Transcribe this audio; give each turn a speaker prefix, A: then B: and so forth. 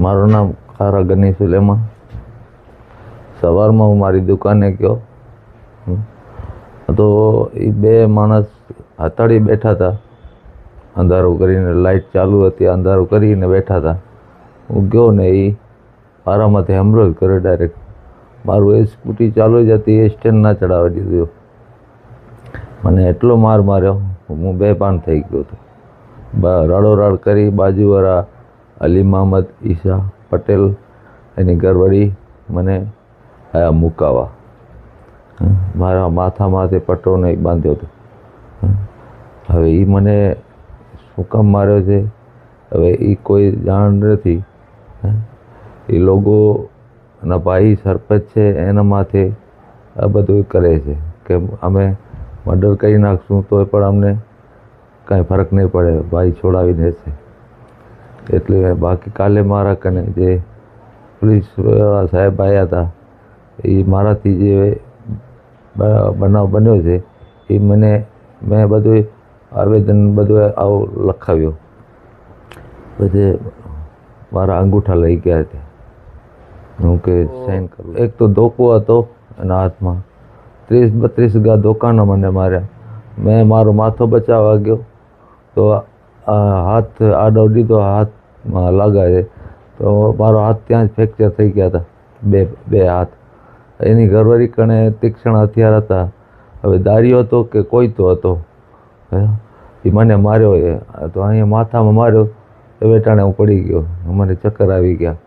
A: મારું નામ ખારા ગની સુલેમાન. સવારમાં હું મારી દુકાને ગયો તો એ બે માણસ હથાળી બેઠા હતા, અંધારું કરીને, લાઇટ ચાલુ હતી, અંધારું કરીને બેઠા હતા. હું ગયો ને એ મારામાંથી હમલો જ કર્યો ડાયરેક્ટ. મારું એ સ્કૂટી ચાલુ જ હતી, એ સ્ટેન્ડ ના ચડાવી દીધું. મને એટલો માર માર્યો, હું બેભાન થઈ ગયો હતો. રડોરાડ કરી બાજુવાળા અલી મહમદ ઈશા પટેલ એની ઘરવાળી મને આયા મુકાવા. મારા માથામાંથી પટ્ટો નહીં બાંધ્યો હતો. હવે એ મને શું કામ માર્યો છે હવે એ કોઈ જાણ નથી. એ લોકોના ભાઈ સરપંચ છે, એના માથે આ બધું કરે છે કે અમે મર્ડર કરી નાખશું તો પણ અમને કાંઈ ફરક નહીં પડે, ભાઈ છોડાવી દેશે. એટલે બાકી કાલે મારા કને જે પોલીસ સાહેબ આવ્યા હતા એ મારાથી જે બનાવ બન્યો છે એ મેં બધું આવેદન બધું આવું લખાવ્યો. બધે મારા અંગૂઠા લઈ ગયા હતા, હું કે સાઈન કરું. એક તો ધોકો હતો એના હાથમાં, 30-32 ગા ધોકાનો મને માર્યા. મેં મારો માથો બચાવવા ગયો તો હાથ આડો દીધો, હાથમાં લાગાય તો મારો હાથ ત્યાં જ ફ્રેક્ચર થઈ ગયા હતા, બે હાથ. એની ઘરવાળી કણે તીક્ષ્ણ હથિયાર હતા. હવે દાળીયો હતો કે કોઈ તો હતો, એ મને માર્યો. એ તો અહીંયા માથામાં માર્યો તો વેટાણે હું પડી ગયો, મને ચક્કર આવી ગયા.